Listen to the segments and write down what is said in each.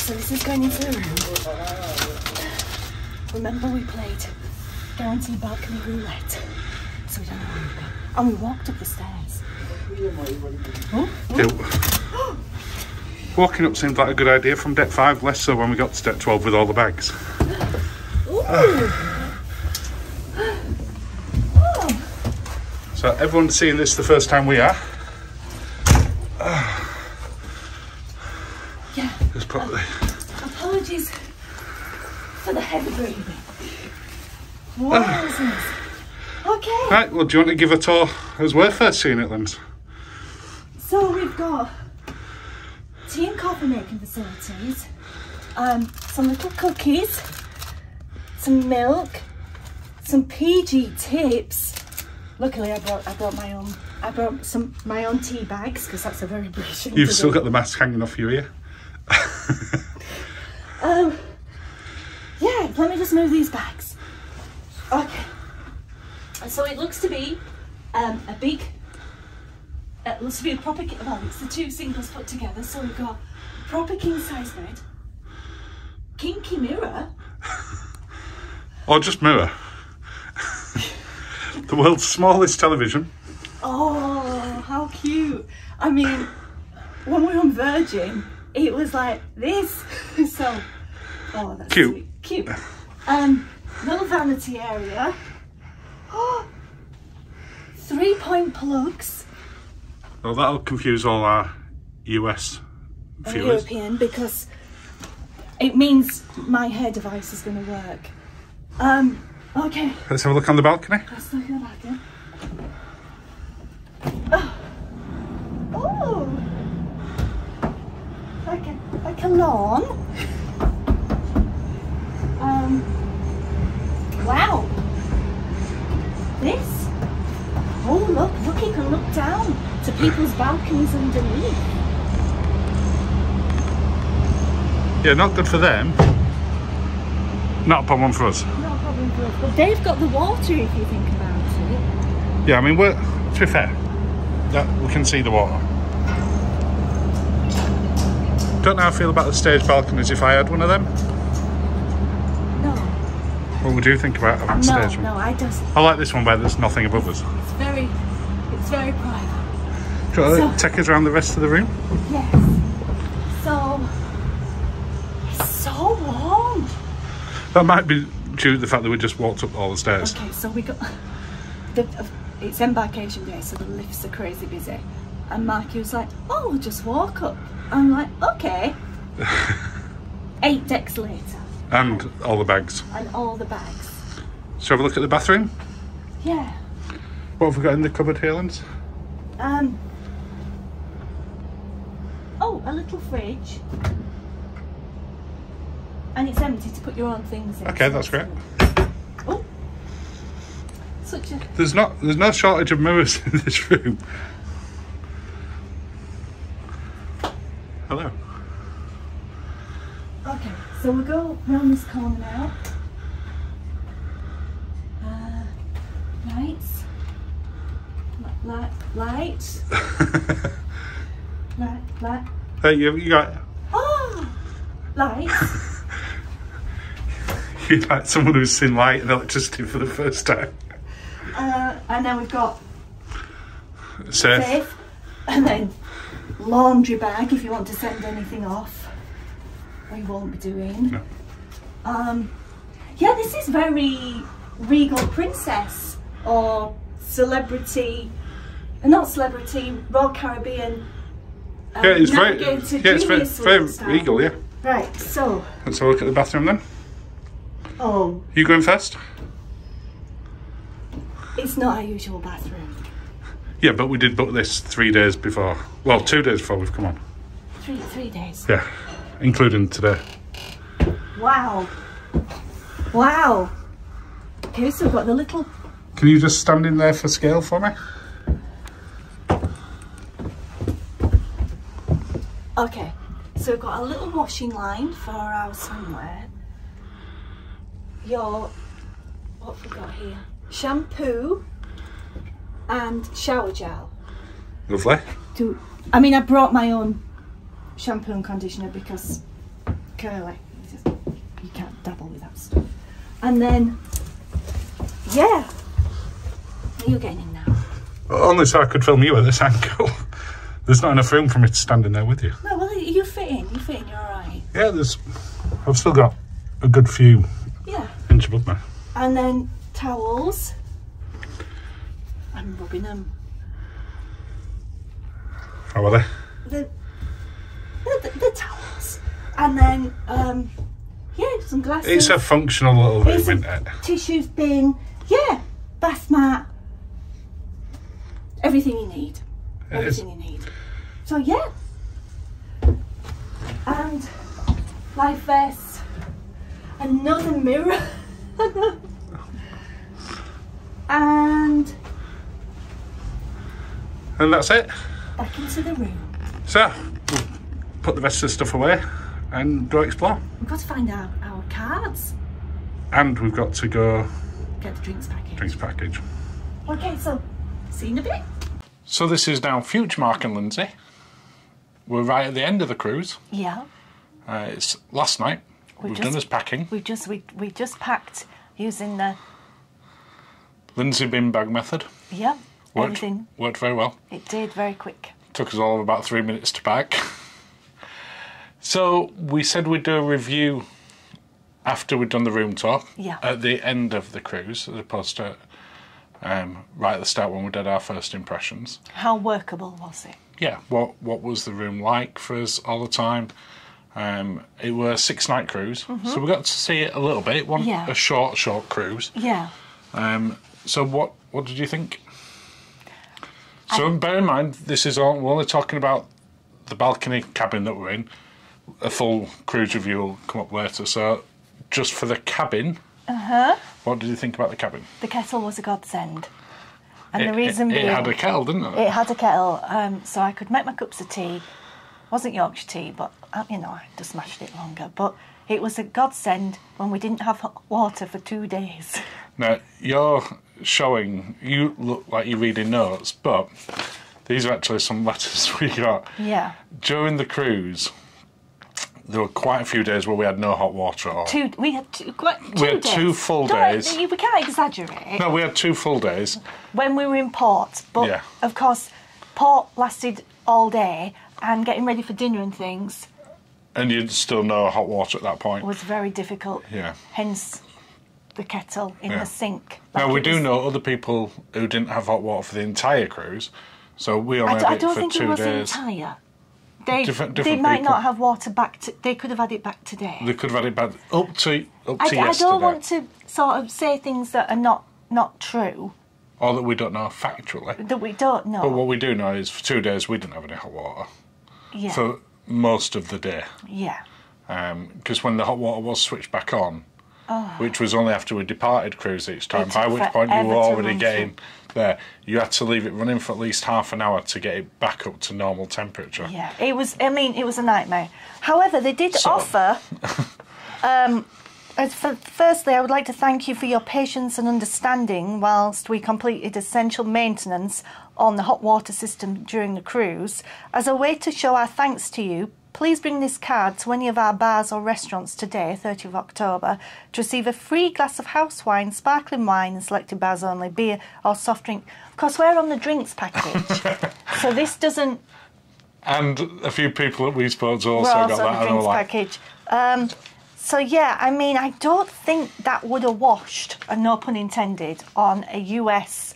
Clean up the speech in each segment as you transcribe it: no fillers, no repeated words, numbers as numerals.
so this is going into the room. Remember we played guaranteed balcony roulette, so we don't know where we've gone. And we walked up the stairs. Oh. Yeah. Walking up seemed like a good idea from deck 5, less so when we got to deck 12 with all the bags. So everyone's seeing this the first time we are. Yeah. Just probably. Apologies for the heavy breathing. What is this? Okay. Right, well, do you want to give a tour as we're first seeing it, Linz? So we've got tea and coffee making facilities, some little cookies, some milk, some PG tips. Luckily, I brought my own. I brought my own tea bags because that's a very British thing. You've still got the mask hanging off your ear. Yeah, let me just move these bags. Okay. So it looks to be a big. It looks to be a proper. Well, it's the two singles put together. So we've got a proper king size bed, kinky mirror. Or just mirror. The world's smallest television. Oh, how cute. I mean, when we were on Virgin, it was like this. So, oh, that's cute. Sweet. Cute. Little vanity area. Oh, 3-point plugs. Well, that'll confuse all our US viewers. European, because it means my hair device is going to work. Okay. Let's have a look on the balcony. Let's look at the balcony. Oh, like a lawn. Wow. This. Oh, look, you can look down to people's balconies underneath. Yeah, not good for them. Not a problem for us. Not a problem for us. But they've got the water if you think about it. Yeah, I mean, to be fair, we can see the water. Don't know how I feel about the stage balconies if I had one of them. No. What would you think about having a stage one? No, I just. I like this one where there's nothing above us. It's very private. Do you want to take us around the rest of the room? Yes. So, it's so warm. That might be due to the fact that we just walked up all the stairs. Okay, so we got it's embarkation day, so the lifts are crazy busy. And Marky was like, "Oh, we'll just walk up." I'm like, "Okay." 8 decks later. And all the bags. And all the bags. Shall we have a look at the bathroom? Yeah. What have we got in the cupboard here, Linz? Oh, a little fridge. And it's empty to put your own things in. Okay, that's great. Oh, such a. There's no shortage of mirrors in this room. Hello. Okay, so we'll go round this corner now. Lights. Lights. Light. Hey, you got. Oh, lights. You're like someone who's seen light and electricity for the first time. And then we've got safe. And then laundry bag if you want to send anything off. We won't be doing. No. Yeah, this is very regal princess or celebrity, not celebrity, Royal Caribbean. Yeah, it's very regal, yeah. Right, so. Let's have a look at the bathroom then. Oh. You going first? It's not our usual bathroom. Yeah, but we did book this 3 days before. Well, 2 days before we've come on. Three days. Yeah, including today. Wow. Wow. Okay, so we've got the little. Can you just stand in there for scale for me? Okay, so we've got a little washing line for our swimwear. What have we got here? Shampoo and shower gel. Lovely. I mean, I brought my own shampoo and conditioner because curly. You can't dabble with that stuff. And then, yeah. Are you getting in now? Only so I could film you at this angle. There's not enough room for me to stand in there with you. No, well, you fit in. You fit in. You're all right. Yeah, I've still got a good few inch above me. And then towels. I'm rubbing them. How are they? The towels. And then, some glasses. It's a functional little room, isn't it? Tissues bin. Yeah, bath mat. Everything you need. Everything you need. So yeah. And life vest. Another mirror. And that's it. Back into the room. So, we'll put the rest of the stuff away and go explore. We've got to find out our cards. And we've got to go get the drinks package. Okay, so see you in a bit. So this is now future Mark and Lindsay. We're right at the end of the cruise. Yeah. It's last night. We've done this packing. We just packed using the Lindsay bin bag method. Yeah. Worked very well. It did, very quick. Took us all of about 3 minutes to pack. So we said we'd do a review after we'd done the room tour. Yeah. At the end of the cruise, as opposed to right at the start when we did our first impressions. How workable was it? Yeah. What was the room like for us all the time? It was a 6-night cruise, so we got to see it a little bit. It wasn't a short cruise. Yeah. So what did you think? So bear in mind, we're only talking about the balcony cabin that we're in. A full cruise review will come up later. So just for the cabin, what did you think about the cabin? The kettle was a godsend. And the reason being... It had a kettle, didn't it? It had a kettle, so I could make my cups of tea. Wasn't Yorkshire tea, but, I just smashed it longer. But it was a godsend when we didn't have hot water for 2 days. Now, you look like you're reading notes, but these are actually some letters we got. Yeah. During the cruise, there were quite a few days where we had no hot water at all. We had two days. 2 full days. We can't exaggerate. No, we had 2 full days. When we were in port, but of course, port lasted all day, and getting ready for dinner and things. And you'd still no hot water at that point. It was very difficult. Yeah. Hence the kettle in the sink. Now, we do know other people who didn't have hot water for the entire cruise, so we only had it for 2 days. I don't think it was entire. They might not have water back to... They could have had it back today. They could have had it back up to yesterday. I don't want to sort of say things that are not true. Or that we don't know factually. That we don't know. But what we do know is for 2 days we didn't have any hot water. Yeah. For most of the day. Yeah. Because when the hot water was switched back on, which was only after we departed cruise each time, by which point you were already getting there, you had to leave it running for at least half an hour to get it back up to normal temperature. Yeah, it was a nightmare. However, they did offer... Firstly, I would like to thank you for your patience and understanding whilst we completed essential maintenance on the hot water system during the cruise. As a way to show our thanks to you, please bring this card to any of our bars or restaurants today, 30th of October, to receive a free glass of house wine, sparkling wine and selected bars only, beer or soft drink. Of course, we're on the drinks package, so this doesn't... And a few people that we spoke to also got that. On the drinks package. So, yeah, I mean, I don't think that would have washed, and no pun intended, on a US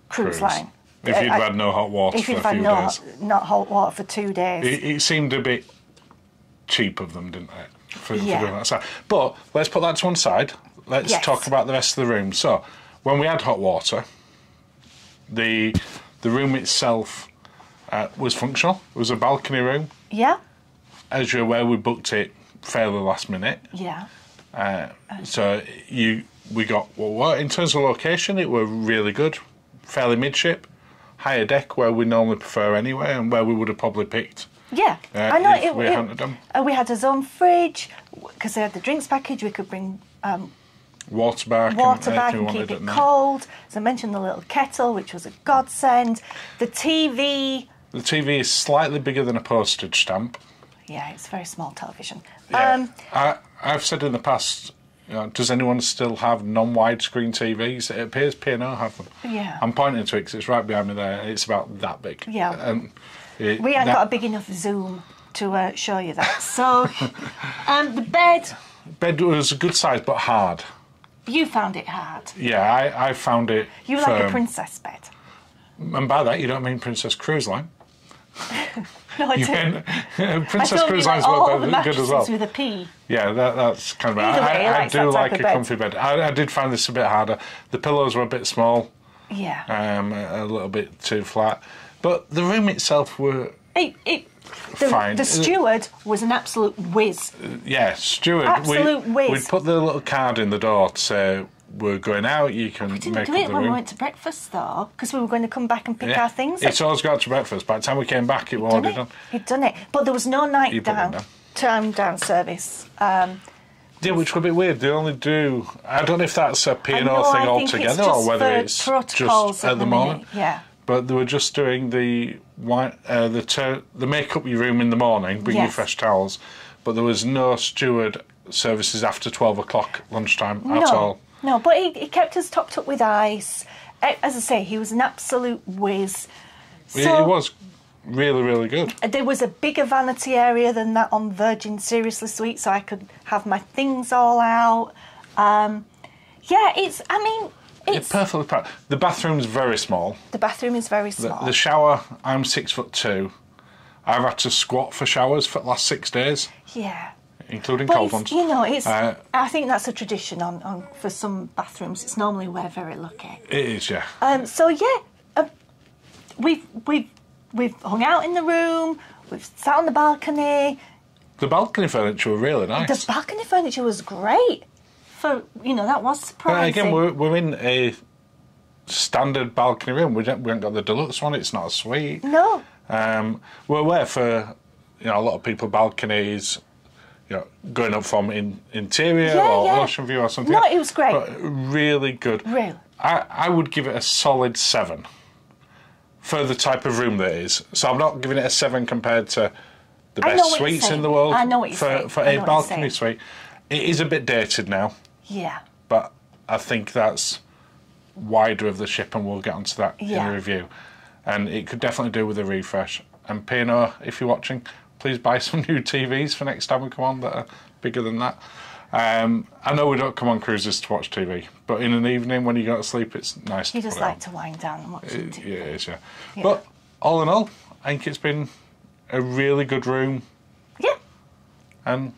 cruise line. If you'd had no hot water for a few days. Not hot water for 2 days. It seemed a bit cheap of them, didn't it? For doing that side. But let's put that to one side. Let's talk about the rest of the room. So, when we had hot water, the room itself was functional. It was a balcony room. Yeah. As you're aware, we booked it fairly last minute. Yeah. So we got in terms of location, it were really good, fairly midship, higher deck where we normally prefer anyway, and where we would have probably picked. Yeah, I know if we hadn't done. We had a own fridge because they had the drinks package. We could bring water back and keep it cold. As I mentioned, the little kettle, which was a godsend. The TV. The TV is slightly bigger than a postage stamp. Yeah, it's a very small television. Yeah. I've said in the past, you know, does anyone still have non-widescreen TVs? It appears P&O have them. Yeah. I'm pointing to it because it's right behind me there. It's about that big. Yeah. And we haven't got a big enough zoom to show you that. So, the bed... Bed was a good size, but hard. You found it hard. Yeah, I found it You firm. like a princess bed. And by that, you don't mean Princess Cruise Line. No, I do. Princess Cruise Line's good as well. With a P. Yeah, that's kind of... I do like a comfy bed. I did find this a bit harder. The pillows were a bit small. Yeah. A little bit too flat. But the room itself were fine. The steward was an absolute whiz. Yeah, steward. Absolute whiz. We'd put the little card in the door to say, we're going out, you can make up the room. We didn't do it when we went to breakfast, though, because we were going to come back and pick our things up. It's always got to breakfast. By the time we came back, it was already done. He'd done it. But there was no time down service. Yeah, which was a bit weird. They only do... I don't know if that's a P&O thing altogether or whether it's just at the moment. Yeah. But they were just doing the make up your room in the morning, bring you fresh towels, but there was no steward services after 12 o'clock lunchtime at all. No, but he kept us topped up with ice. As I say, he was an absolute whiz. So, it was really, really good. There was a bigger vanity area than that on Virgin Seriously Suite, so I could have my things all out. Yeah, it's perfectly packed. The bathroom's very small. The bathroom is very small. The shower, I'm 6'2". I've had to squat for showers for the last 6 days. Yeah. Including cold ones. You know, I think that's a tradition on for some bathrooms. It's normally we're very lucky. It is, yeah. So yeah, we've hung out in the room. We've sat on the balcony. The balcony furniture were really nice. The balcony furniture was great. That was surprising. Again, we're in a standard balcony room. We haven't got the deluxe one. It's not a suite. No. We're aware for a lot of people balconies. Going up from interior or ocean view or something. No, it was great. But really good. Really. I would give it a solid 7 for the type of room that it is. So I'm not giving it a 7 compared to the best suites in the world. I know what you're saying. For a balcony suite. It is a bit dated now. Yeah. But I think that's wider of the ship, and we'll get onto that in the review. And it could definitely do with a refresh. And P&O, if you're watching, please buy some new TVs for next time we come on that are bigger than that. I know we don't come on cruises to watch TV, but in an evening when you go to sleep, it's nice to You just like to wind down and watch TV. Yeah, it is, yeah. But all in all, I think it's been a really good room. Yeah. And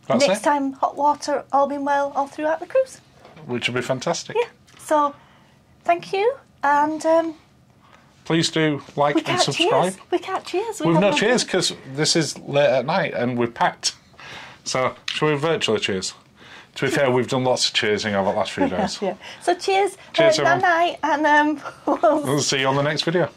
that's Next time, hot water, all being well, all throughout the cruise. Which will be fantastic. Yeah. So, thank you, and... please do like and subscribe. Cheers. We can't cheers. We've no cheers because this is late at night and we're packed. So, shall we virtually cheers? To be fair, we've done lots of cheersing over the last few days. Yeah. So, cheers. Cheers, everyone. Night, and we'll see you on the next video.